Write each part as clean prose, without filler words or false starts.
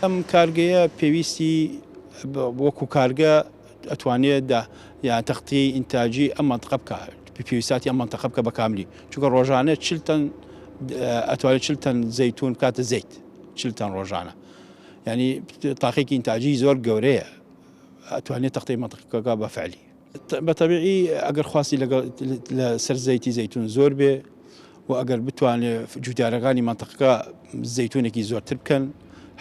ئەم کارگەیە پێویستی وەکو کارگە ئەتوانێت یان تەختی ئینتاجی ئەم منتەقە بکات پێویستاتی ئەم منتەقە بکە بە کاملی چونکە ڕۆژانە 40 تەن ئەتوانێت 40 تەن زەیتون کاتە زەیت 40 تەن ڕۆژانە ینی تاقیێکی ئینتاجی زۆر گەورەیە ئەتوانێت تەختی منتەقەکە بەفعلی بەتەبیعی ئەگەر خواستی لە سەر زەیتی زەیتون زۆر بێ و ئەگەر بتوانێت جوتیارەکانی منتەقەکە زەیتونێکی زۆرتر بکەن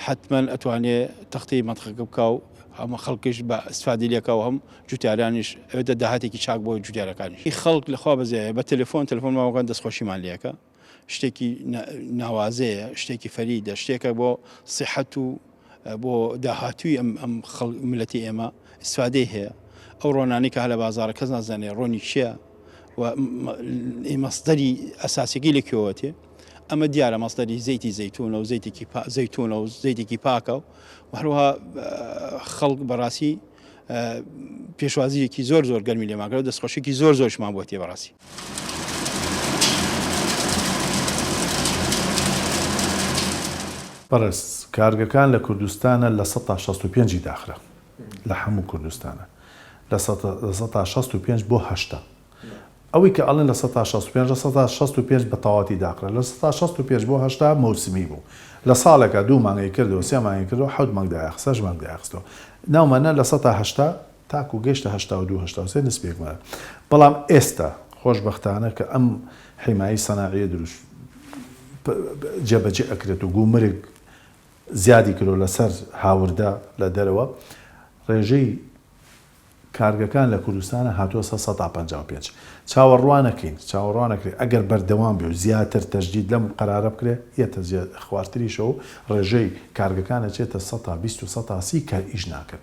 حتمما ئەتوانێت تەختی منتەقەکە بکە و هەموو خەڵکیش بە ئیسفادی لێکەوە هەم جوتیارانیش ئەوێتە داهاتێکی چاک بۆ جوتیارەکانی خەڵک لەخوا بەزایە بە تەلەفۆن ماوەکان دەستخۆشیمان لێکە شتێکی ناوازەیە شتێکی فەریدە شتێکە بۆ سیحەت و بۆ داهاتووی ئەم ملەتی ئێمە ئیسفادەی هەیە ئەو ڕۆنانی کە هە لە بازارە کەس نازانێ ڕۆنی چییە و مەصدەری ئەساسیەکەی لەکوێوەتێ ئەمە دیارە مەصدەری زەیتی زەیتونە و زەیتونە و زەیتێکی پاکە و هەروەها خەڵک بەڕاستی پێشوازیەکی زۆر گەرمی لێماگرەوە دەستخۆشێکی زۆرشمان بۆ تێ بەڕاستی بەڕێز کارگەکان لە کوردستانە لە 165 داخرا لە هەموو کوردستانە لە 165 بۆ 8 ئەوەی کە ئەڵێن لە 165 بە تەواتی داخرا لە 165 بۆ 8 مەوسمی بوو لە ساڵێکە 2 مانگی کردەوە 3 مانگی کردەوە 7 مانگ داخستە 8 مانگ داخستەوە ناومانە لە 180 تاکو گەیشتە 82 نسبێکمە بەڵام ئێستا خۆشبەختانە کە ئەم حیمایی سەناعیە دروست جێبەجێ ئەکرێت و گومرگ زیادی کردو لەسەر هاوردا لە دەرەوە ڕێژەی کارگەکان لە کوردستانە هاتووە 155 چاوەڕوانەکەین ئەگەر بەردەوام بێ و زیاتر تەجدید لەم قەرارە بکرێ یەتە خواردتریشەوە ڕێژەی کارگەکانە چێتە 120 و 130 کار ئیش ناکرد